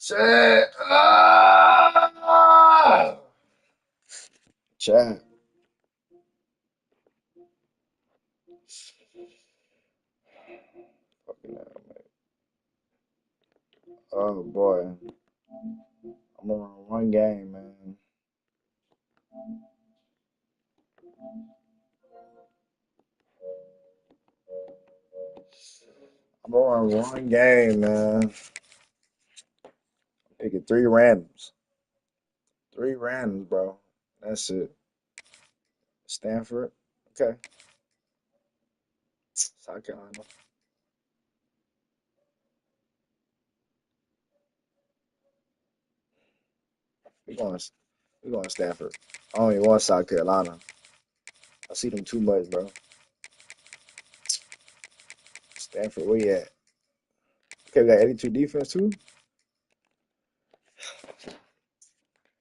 Chat. Ah! Chat. Fucking hell, man. Oh boy. I'm on one game, man. I'm on one game, man. Picking three randoms. Three randoms, bro. That's it. Stanford. Okay. South Carolina. We going we going Stanford. I only want South Carolina. I see them too much, bro. Stanford, where you at? Okay, we got 82 defense too.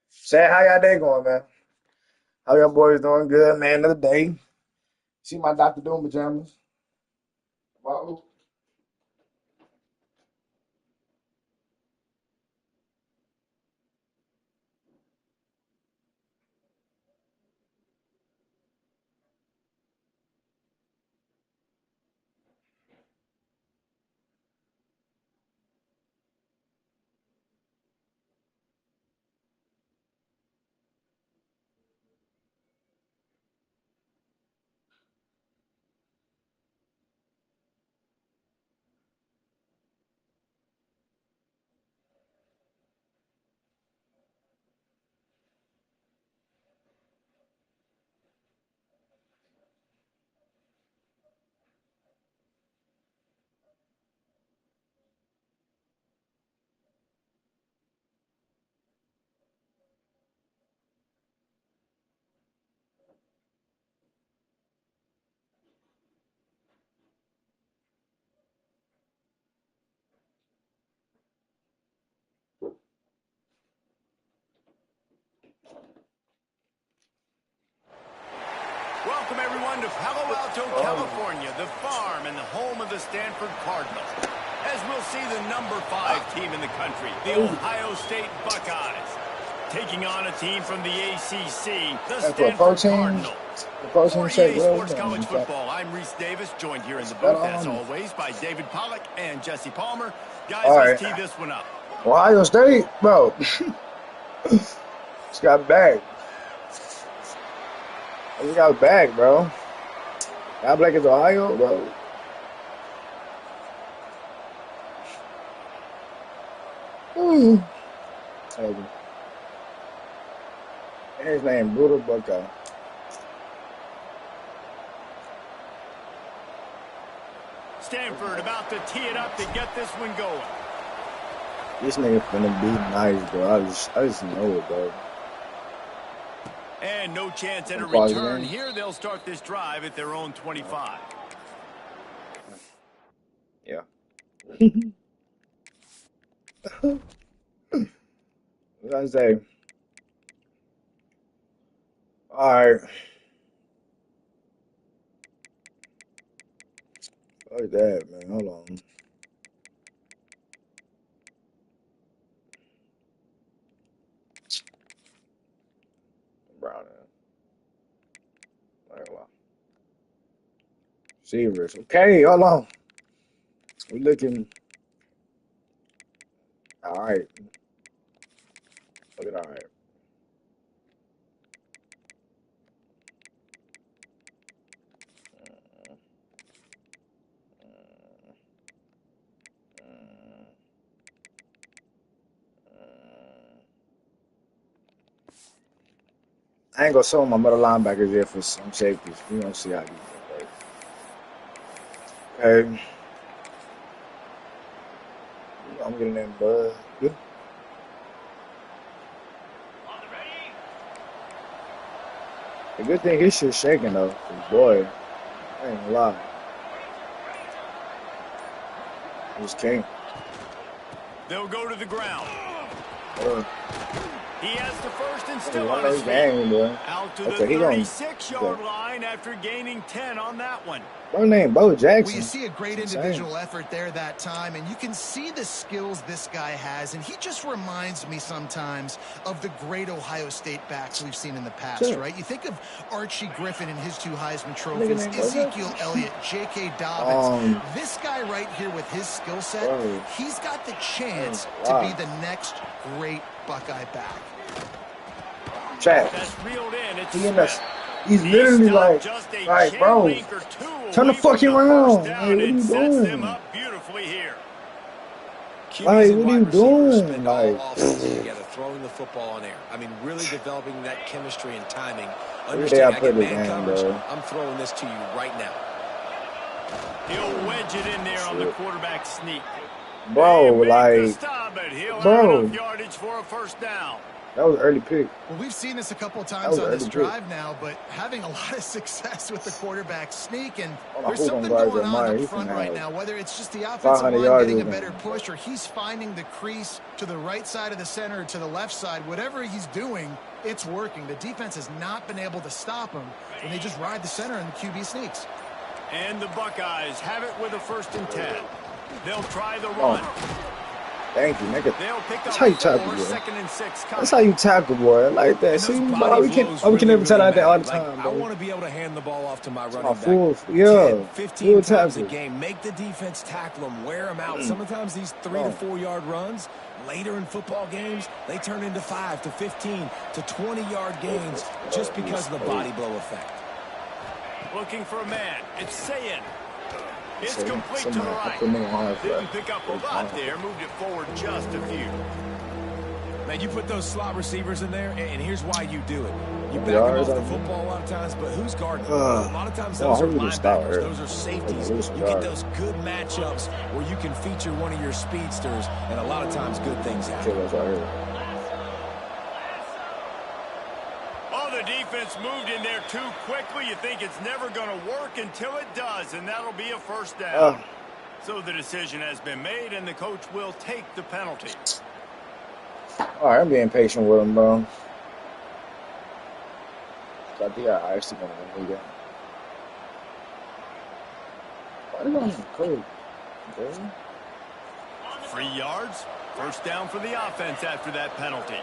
Say how y'all day going, man? How y'all boys doing? Good, man. Another day. See my Dr. Doom pajamas. Wow. Welcome, everyone, to Palo Alto, Oh, California, the farm and the home of the Stanford Cardinals. As we'll see the number 5 team in the country, the oh. Ohio State Buckeyes, taking on a team from the ACC, the And for a Stanford protein, Cardinals. the protein For shake, EA what else Sports you doing? College You got Football, I'm Reese Davis, joined here in the that booth, as on? always, by David Pollack and Jesse Palmer. Guys, All let's right. tee this one up. Ohio State, bro. Just got back. I just got back, bro. Y'all black is Ohio, bro. Ooh. And his name, Brutal Buckeye. Stanford about to tee it up to get this one going. This nigga finna be nice, bro. I just know it, bro. And no chance at a Wanna pause the return game? here. They'll start this drive at their own 25. Yeah. What I say? All right. Fuck that, man. Hold on. Brown. All right, well. Receivers. Okay, hold on. We looking. All right. Looking all right. I ain't gonna show my middle linebackers there for some safeties. We gonna see how these work. Okay, I'm getting in, bud. The good thing his shit shaking though, 'cause boy, I ain't gonna lie, it was king. They'll go to the ground. Uh, He has the first and He still won on his this feet. game, bro. Out to the Okay, he going. 36-yard line after gaining 10 on that one. Bro named Bo Jackson. Well, you see a great individual effort there that time, and you can see the skills this guy has, and he just reminds me sometimes of the great Ohio State backs we've seen in the past, right? You think of Archie Griffin and his 2 Heisman trophies, Ezekiel Elliott, J.K. Dobbins. This guy right here with his skill set, he's got the chance to be the next great Buckeye back. Chat. That's reeled in. It's He's literally like, bro, turn the fucking around. Like, what are you doing? Them up beautifully here. Like, what are you doing? Like, together, throwing the football on air. I mean, really developing that chemistry and timing. Understand I get man coverage. I'm throwing this to you right now. He'll wedge it in there on the quarterback sneak. Bro, like, bro. Yardage for a first down. That was an early pick. Well, we've seen this a couple times on this drive now, but having a lot of success with the quarterback sneak, and there's something going on up front right now, whether it's just the offensive line getting a better push or he's finding the crease to the right side of the center or to the left side. Whatever he's doing, it's working. The defense has not been able to stop him, and they just ride the center and the QB sneaks. And the Buckeyes have it with a 1st and 10. They'll try the run. Thank you, nigga. That's how you tackle, boy. That's how you tackle, boy. I like that. See, bro, we can never tell like that all the time, bro. I want to be able to hand the ball off to my running back. 10, 15 times a game. Make the defense tackle them, wear them out. Sometimes these 3 to 4 yard runs, later in football games, they turn into 5 to 15 to 20-yard gains just because of the body blow effect. Looking for a man. It's Sayin. It's complete to the right. Didn't pick up a lot there. Moved it forward just a few. Man, you put those slot receivers in there, and here's why you do it. You back them off the football a lot of times, but who's guarding them? A lot of times those are linebackers. Those are safeties. You get those good matchups where you can feature one of your speedsters, and a lot of times good things happen. Oh, the defense moved in there too quickly. You think it's never going to work until it does, and that'll be a 1st down. So the decision has been made, and the coach will take the penalty. All right, I'm being patient with him, bro. I think I actually going to win the game. Why did I have code? 3 yards. 1st down for the offense after that penalty.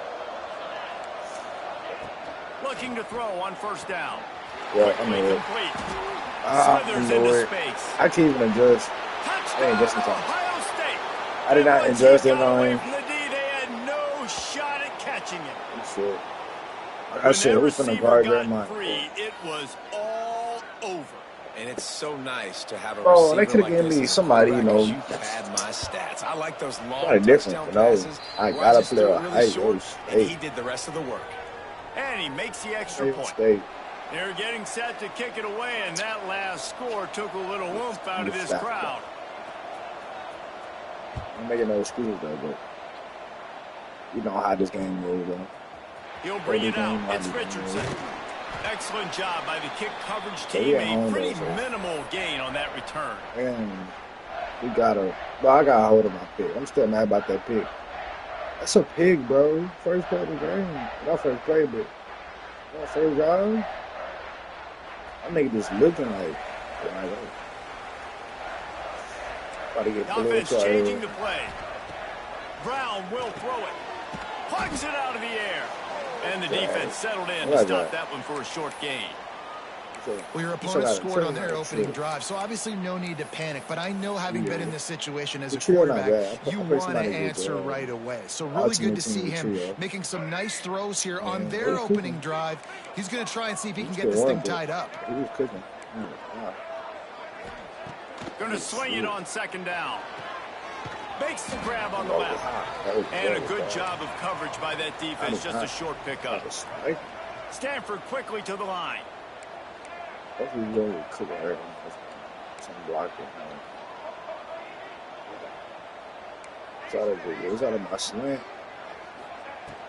Looking to throw on 1st down. Yeah, I know it. I can't even adjust. I ain't just in time. I did not adjust it on him. They had no shot at catching it. Shit. I said, who's going to guard that man? It was all over. And it's so nice to have a receiver they could have given me somebody, you know. Had my stats. I like those long touchdown passes. I got to play and he did the rest of the work. And he makes the extra point. They're getting set to kick it away, and that last score took a little oomph out of this crowd. I'm making no excuses, though, but you know how this game goes, though. He'll bring it out. It's Richardson. Excellent job by the kick coverage team. A pretty minimal gain on that return. And we got to, well, I got a hold of my pick. I'm still mad about that pick. That's a pig, bro. First play of the game. Not first play, but first drive. That nigga just looking like the offense changing the play. Brown will throw it. Plugs it out of the air. And the defense settled in to stop that one for a short gain. Well, your opponent scored on their opening drive, so obviously no need to panic. But I know, having been in this situation as a quarterback, you want to answer right away. So really good to see him making some nice throws here on their opening drive. He's going to try and see if he can get this thing tied up. He was cooking. Going to swing it on 2nd down. Makes the grab on the left. And a good job of coverage by that defense. Just a short pickup. Stanford quickly to the line. Hopefully you don't cook her. Some blocking. It's out of my slant.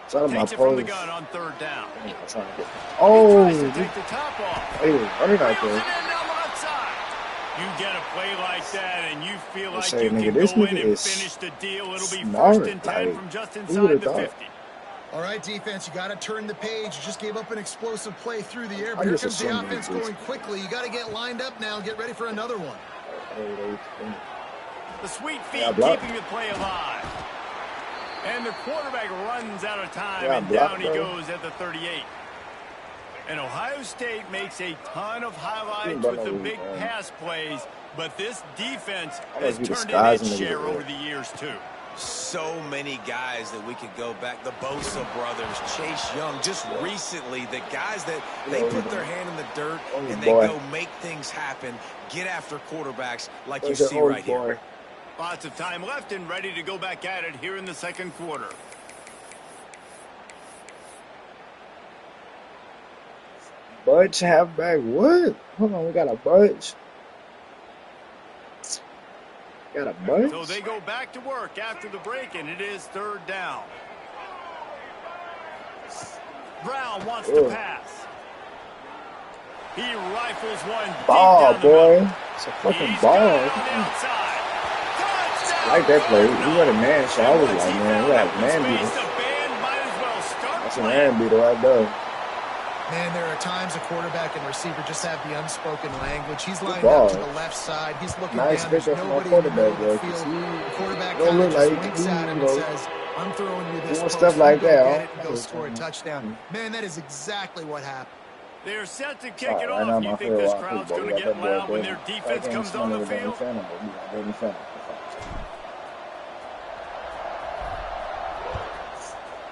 It's out of my post. From the gun on 3rd down. Oh! Take the top off. Hey, running out there. You get a play like that, and you feel like say, you nigga, can this go in nigga and is finish the deal. It'll be smart. 1st and 10 from just who inside would've the thought? 50. All right, defense, you got to turn the page. You just gave up an explosive play through the air, but here comes the offense going quickly. You got to get lined up now and get ready for another one. The sweet feet keeping the play alive. And the quarterback runs out of time, and down he goes at the 38. And Ohio State makes a ton of highlights with the big pass plays, but this defense has turned in its share over the years, too. So many guys that we could go back. The Bosa brothers, Chase Young, just recently, the guys that they put their hand in the dirt and they go make things happen, get after quarterbacks like you see right here. Lots of time left and ready to go back at it here in the second quarter. Bunch halfback. What? Hold on, we got a bunch. Got a bunch. So they go back to work after the break, and it is third down. Brown wants to pass. He rifles one ball, deep down boy. The it's a fucking ball. I like that play. We got a man, so I was like, man, we got a man beater. That's a man beater right there. Man, there are times a quarterback and receiver just have the unspoken language. He's lined up to the left side. He's looking down. There's nobody in the middle of the field. The quarterback kind of just winks at him and says, I'm throwing you this stuff like that. Get it and go score a touchdown. Man, that is exactly what happened. They're set to kick it off. You think this crowd's going to get loud when their defense comes on the field?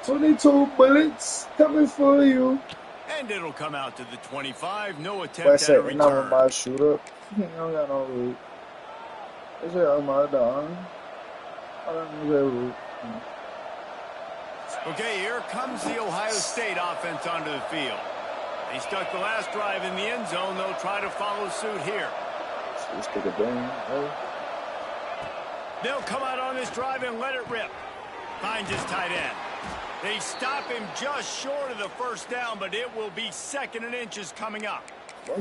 22 bullets coming for you. And it'll come out to the 25. No attempt at a return. My shooter. I don't got no root. Is it on my dog? I don't know root. Okay, here comes the Ohio State offense onto the field. They stuck the last drive in the end zone. They'll try to follow suit here. Let's take a bang. They'll come out on this drive and let it rip. Finds his tight end. They stop him just short of the first down, but it will be second and inches coming up.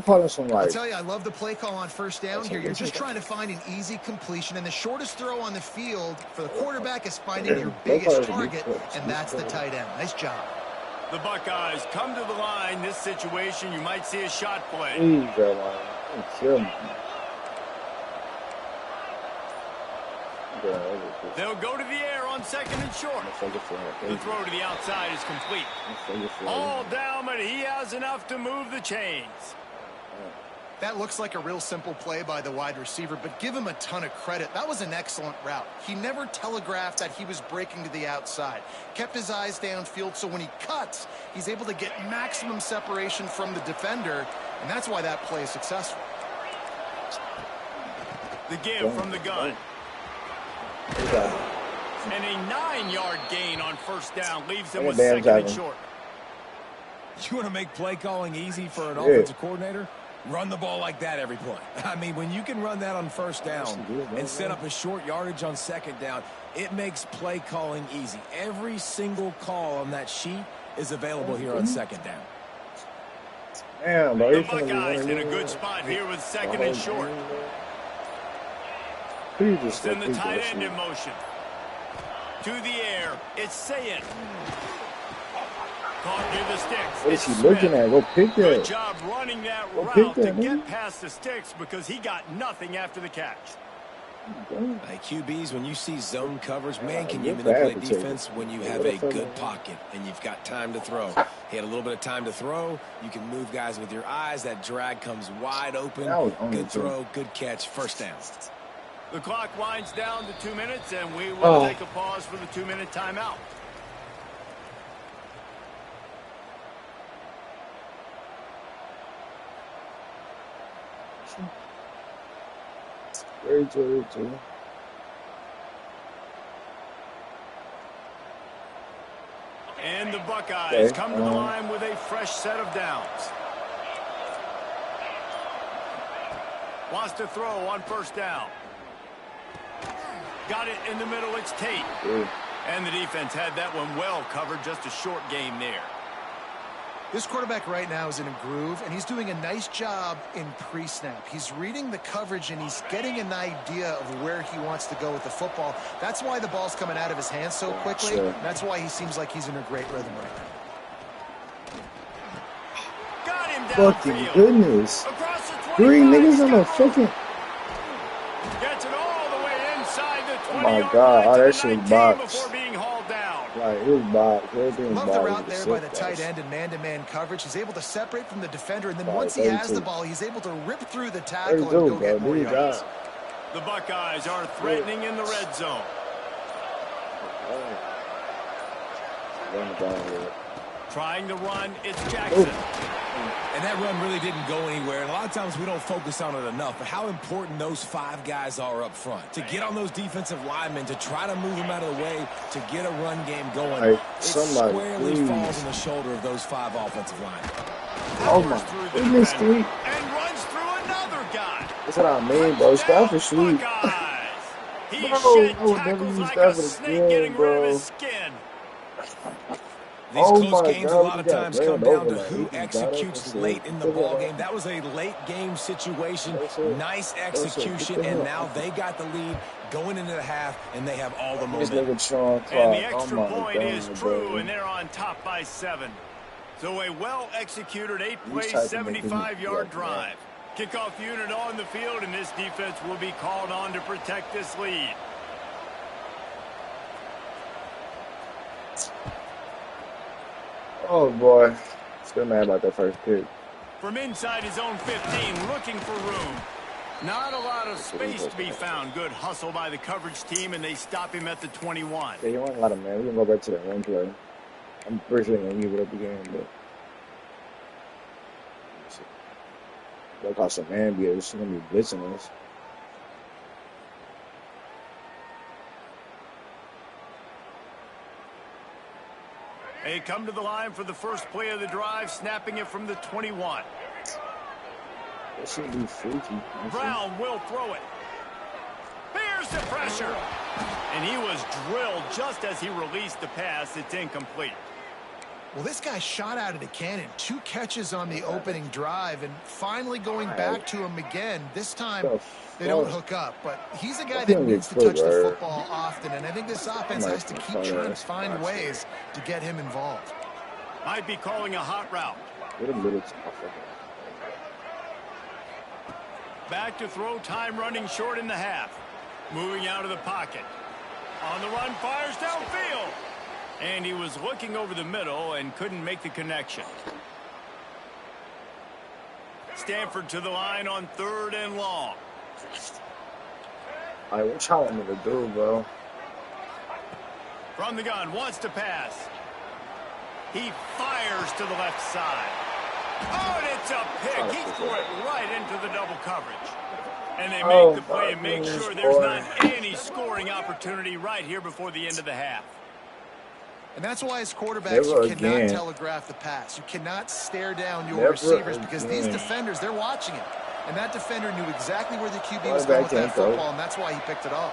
I'll tell you, I love the play call on first down here. You're just trying to find an easy completion, and the shortest throw on the field for the quarterback is finding your biggest target, and that's the tight end. Nice job. The Buckeyes come to the line. This situation, you might see a shot play. They'll go to the air on second and short. The throw to the outside is complete. All down, but he has enough to move the chains. That looks like a real simple play by the wide receiver, but give him a ton of credit. That was an excellent route. He never telegraphed that he was breaking to the outside. Kept his eyes downfield, so when he cuts, he's able to get maximum separation from the defender, and that's why that play is successful. The give from the gun. And a 9-yard gain on first down leaves them with second and short. You want to make play calling easy for an offensive coordinator? Run the ball like that every play. I mean, when you can run that on first down and set up a short yardage on second down, it makes play calling easy. Every single call on that sheet is available here on second down. The Buckeyes in a good spot here with second and short. Send the tight end in motion. To the air, it's Saying. Caught near the sticks. What is he looking at? Go pick that. Good job running that route to get past the sticks because he got nothing after the catch. Hey, QBs, when you see zone coverage, man, can you manipulate defense when you have a good pocket and you've got time to throw? He had a little bit of time to throw. You can move guys with your eyes. That drag comes wide open. Good throw, good catch, first down. The clock winds down to 2 minutes, and we will take a pause for the 2-minute timeout. Very true. And the Buckeyes come to the line with a fresh set of downs. Wants to throw on first down. Got it in the middle, it's Tate. And the defense had that one well covered, just a short game there. This quarterback right now is in a groove, and he's doing a nice job in pre-snap. He's reading the coverage, and he's getting an idea of where he wants to go with the football. That's why the ball's coming out of his hands so quickly. Sure. That's why he seems like he's in a great rhythm right now. Got him down fucking goodness. 3 niggas on the fucking... Gets it all the way inside the 20. Oh my god, oh, that shit boxed. Before being hauled down. Like, it was boxed. Love the route there by the tight end and man-to-man coverage. He's able to separate from the defender, and then once he has the ball, he's able to rip through the tackle and go get more yards. The Buckeyes are threatening in the red zone. Trying to run, it's Jackson. And that run really didn't go anywhere. And a lot of times we don't focus on it enough. But how important those 5 guys are up front. To get on those defensive linemen, to try to move them out of the way, to get a run game going. It squarely falls on the shoulder of those 5 offensive linemen. Oh my goodness, dude. And runs through another guy. That's what I mean, bro. Stafford sweet. He shed tackles like a snake getting rid of his skin. These close games a lot of times come down to who executes late in the ball game. That was a late game situation, nice execution, and now they got the lead going into the half, and they have all the momentum. And the extra point is true, and they're on top by 7. So a well-executed 8-play, 75-yard drive. Kickoff unit on the field, and this defense will be called on to protect this lead. Oh boy, still mad about that first pick. From inside his own 15, looking for room. Not a lot of space to be found. Good hustle by the coverage team, and they stop him at the 21. Yeah, you want a lot of man. We're gonna go back to that one play. I'm pretty sure they're gonna give it up again, but they'll call some man beaters. She's gonna be blitzing us. They come to the line for the first play of the drive, snapping it from the 21. That should be freaky. Brown will throw it. Here's the pressure. And he was drilled just as he released the pass. It's incomplete. Well, this guy shot out of the cannon. 2 catches on the opening drive, and finally going back to him again. This time, they don't hook up, but he's a guy that needs to touch the football often, and I think this offense has to keep trying to find ways to get him involved. Might be calling a hot route. Back to throw, time running short in the half. Moving out of the pocket. On the run, fires downfield. And he was looking over the middle and couldn't make the connection. Stanford to the line on 3rd and long. All right, what y'all want me to do, bro? From the gun, wants to pass. He fires to the left side. Oh, and it's a pick. He threw it right into the double coverage. And they make the play and make sure there's not any scoring opportunity right here before the end of the half. And that's why as quarterbacks, you cannot telegraph the pass. You cannot stare down your receivers because these defenders, they're watching it. And that defender knew exactly where the QB was going with that football, and that's why he picked it off.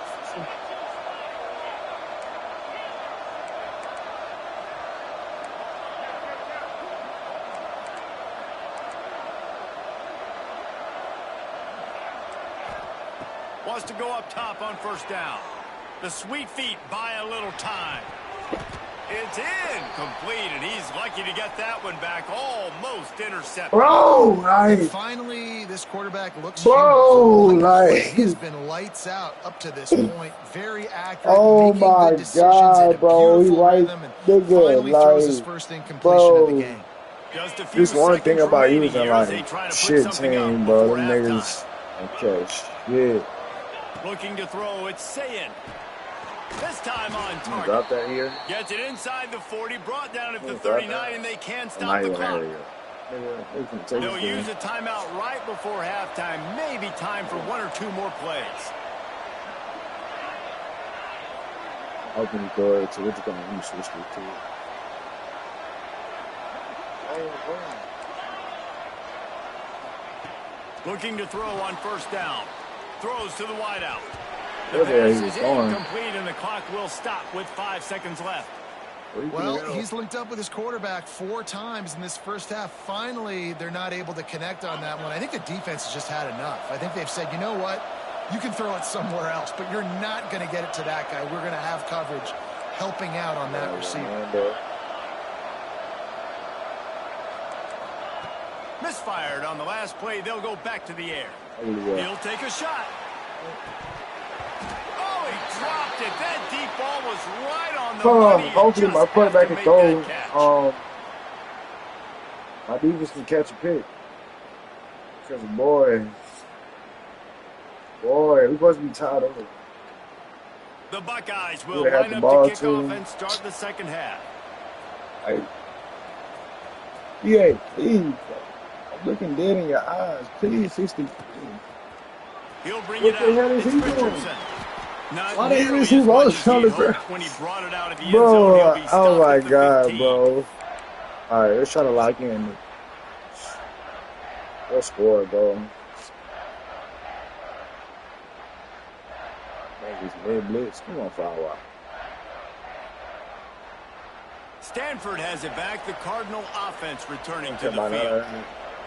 Wants to go up top on 1st down. The sweet feet buy a little time. It's incomplete, and he's lucky to get that one back. Almost intercepted. Bro, like... And finally, this quarterback looks... Bro, like... He's been lights out up to this point. Very accurate. Oh, my God, bro. He right... Finally throws his first incompletion of the game. This one thing about using, like, shit team, bro. Them niggas... Okay, shit. Looking to throw, it's Sayin. This time on target. Drop that here. Gets it inside the 40, brought down at the 39, and they can't stop the clock. They'll use a timeout right before halftime. Maybe time for 1 or 2 more plays. Open the door to what you're going to use this to it. Looking to throw on 1st down. Throws to the wideout. The pass is incomplete, and the clock will stop with 5 seconds left. Well, he's linked up with his quarterback 4 times in this first half. Finally, they're not able to connect on that one. I think the defense has just had enough. I think they've said, you know what? You can throw it somewhere else, but you're not going to get it to that guy. We're going to have coverage helping out on that receiver. Misfired on the last play. They'll go back to the air. He'll take a shot. Oh, he dropped it. That deep ball was right on the money. Hopefully my quarterback can throw. My defense can catch a pick. Because boy, we supposed to be tied over. The Buckeyes will line up to kick off and start the second half. Yeah, please. I'm looking dead in your eyes. Please, 60. He'll bring what it the hell is out. he doing? Why the hell is he rolling on the ground? When he brought it out of the end bro, zone, he'll be oh my at the God, 15. bro. All right, let's try to lock in. Let's score, bro. Blitz. Come on, foul out. Stanford has it back. The Cardinal offense returning to the field.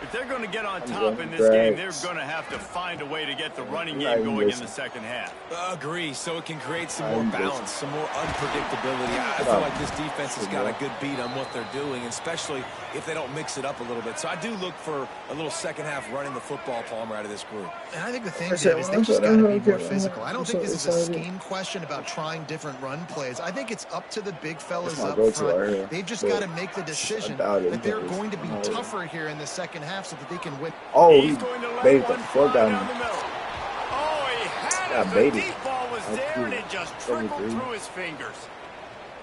If they're going to get on top in this game, they're going to have to find a way to get the running game going in the second half. Agree. So it can create some more balance, some more unpredictability. I feel like this defense has got a good beat on what they're doing, especially if they don't mix it up a little bit. So I do look for a little second half running the football, Palmer, out of this group. And I think the thing, Dave, is they just got to be more physical. I don't think this is a scheme question about trying different run plays. I think it's up to the big fellas up front. They've just got to make the decision that they're going to be tougher here in the second half so that they can win. Oh, he baited the fuck out of me. Oh, he had it. The deep ball was there, and it just trickled through his fingers.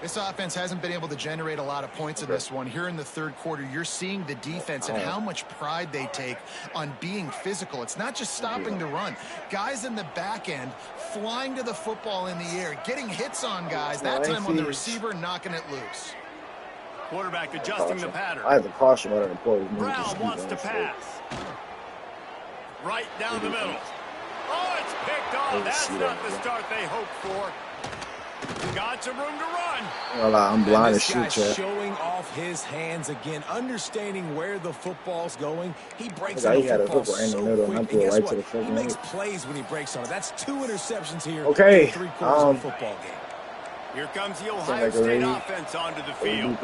This offense hasn't been able to generate a lot of points in this one. Here in the third quarter, you're seeing the defense and how much pride they take on being physical. It's not just stopping the run. Guys in the back end flying to the football in the air, getting hits on guys, that time on the receiver, knocking it loose. Quarterback adjusting the pattern. I have a caution on the play. Brown wants to pass. Right down the middle. Oh, it's picked off. That's not the start they hoped for. Got some room to run. Well, I'm blind as shit, showing off his hands again, understanding where the football's going. He breaks on the football so quick. And guess what? He makes plays when he breaks on it. That's 2 interceptions here in 3 quarters of the football game. Here comes the Ohio State offense onto the field.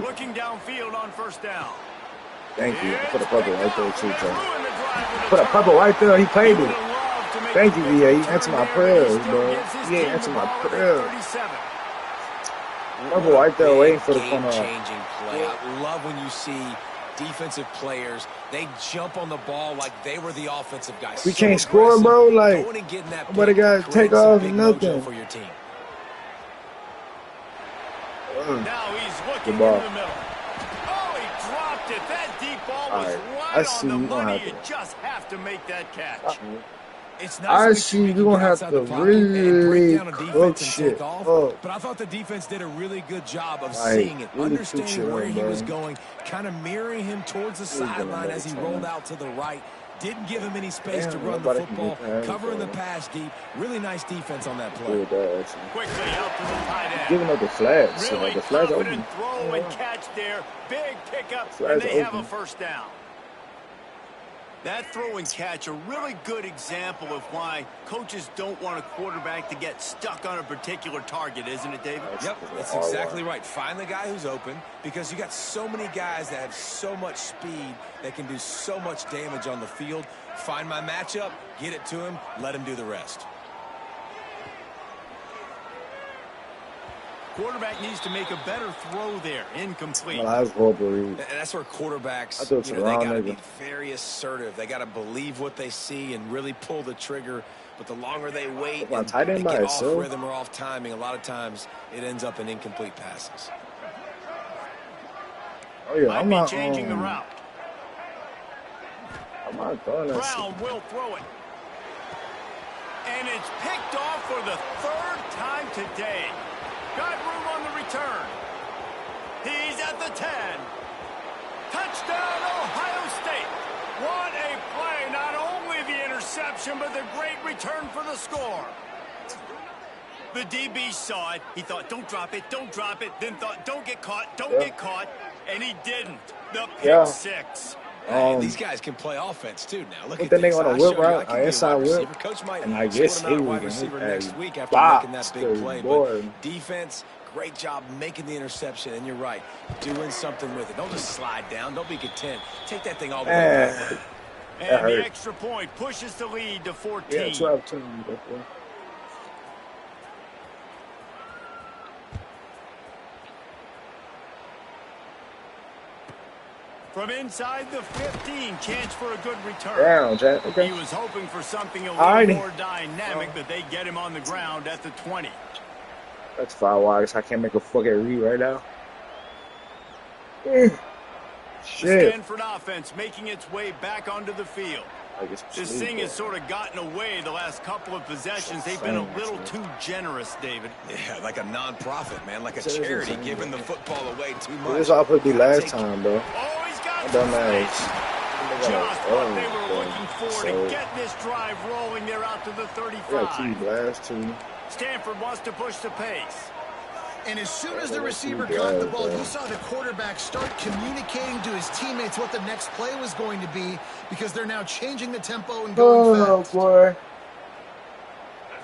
Looking downfield on first down. Thank you. Put a purple right there, too, Trey. Put a purple right there. He played it. Thank you, VA. He answered my prayers, bro. He answered my prayers. Purple right there waiting for the corner. Game-changing play. I love when you see defensive players, they jump on the ball like they were the offensive guys. We can't score, bro. Like, nobody got to take off nothing. For your team. Now he's looking in the middle. Oh, he dropped it. That deep ball was right on the money. You just have to make that catch. It's I see you're going to have to really cook shit up. But I thought the defense did a really good job of seeing it, really understanding where he was going, kind of mirroring him towards the sideline as he rolled out to the right. Didn't give him any space to run the football, covering the pass deep. Really nice defense on that play. Quickly out to the tight end. Giving up the flags. Really the flags confident throw and catch there. Big pickup, and they have a first down. That throw and catch, a really good example of why coaches don't want a quarterback to get stuck on a particular target, isn't it, David? Yep, that's exactly right. Find the guy who's open, because you got so many guys that have so much speed that can do so much damage on the field. Find my matchup, get it to him, let him do the rest. Quarterback needs to make a better throw there. Incomplete. Well, that's and that's where quarterbacks, they got to be very assertive. They got to believe what they see and really pull the trigger. But the longer they wait and they get off rhythm or off timing, a lot of times it ends up in incomplete passes. Oh, yeah. I'm not changing the route. I'm not throwing that Brown will throw it. And it's picked off for the 3rd time today. Got room on the return. He's at the 10. Touchdown, Ohio State. What a play. Not only the interception, but the great return for the score. The DB saw it. He thought, don't drop it, don't drop it. Then thought, don't get caught, don't get caught. And he didn't. The pick six. Hey, these guys can play offense too now. Look at the this. nigga on a whip route, inside whip, Coach might and I sort guess him he out a was wide receiver next week after box, making that big play. boy. But defense, great job making the interception. And you're right, doing something with it. Don't just slide down. Don't be content. Take that thing all the way back. And the extra point pushes the lead to 14. Yeah, 12-2. From inside the 15, chance for a good return. Down, Jack. Okay. He was hoping for something a little more dynamic, but they get him on the ground at the 20. That's 5 wide. I can't make a fucking read right now. Shit. The Stanford offense making its way back onto the field. This thing has sort of gotten away the last couple of possessions. They've been a little too generous, David. Yeah, like a non-profit, man, like a charity, giving the football away too much. This all could be last time, bro. Oh, he's got just what they were looking for to get this drive rolling there out to the 35. Stanford wants to push the pace. And as soon as the receiver caught the ball, you saw the quarterback start communicating to his teammates what the next play was going to be because they're now changing the tempo and going fast. Oh, boy.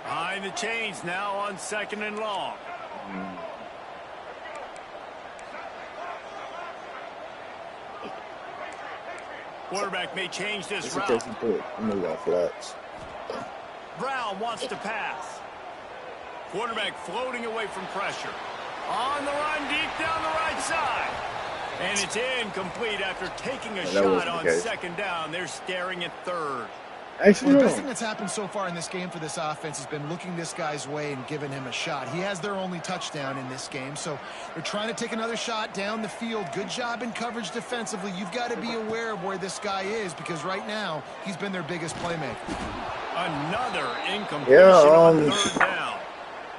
Behind the chains now on 2nd and long. Quarterback may change this route. Brown wants to pass. Quarterback floating away from pressure. On the run, deep down the right side. And it's incomplete after taking a shot on 2nd down. They're staring at 3rd. Well, the best thing that's happened so far in this game for this offense has been looking this guy's way and giving him a shot. He has their only touchdown in this game, so they're trying to take another shot down the field. Good job in coverage defensively. You've got to be aware of where this guy is because right now he's been their biggest playmaker. Another incompletion on 3rd down.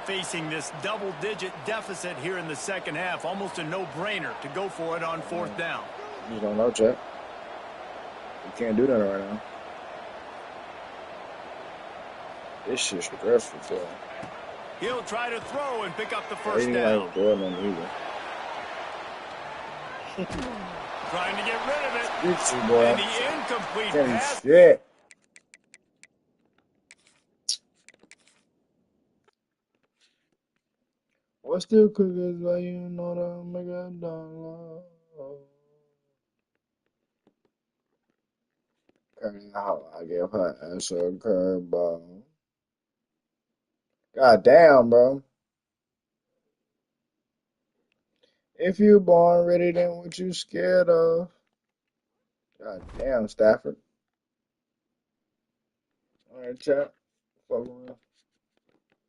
Facing this double-digit deficit here in the 2nd half, almost a no-brainer to go for it on 4th down. You don't know, Jack. You can't do that right now. This shit's stressful for him. He'll try to throw and pick up the 1st down. Trying to get rid of it. And the incomplete pass. Shit. What's the quickest way you know to make a dollar? How I give her ass a curveball. God damn, bro. If you born ready, then what you scared of? God damn, Stafford. All right, chat. Fuck around.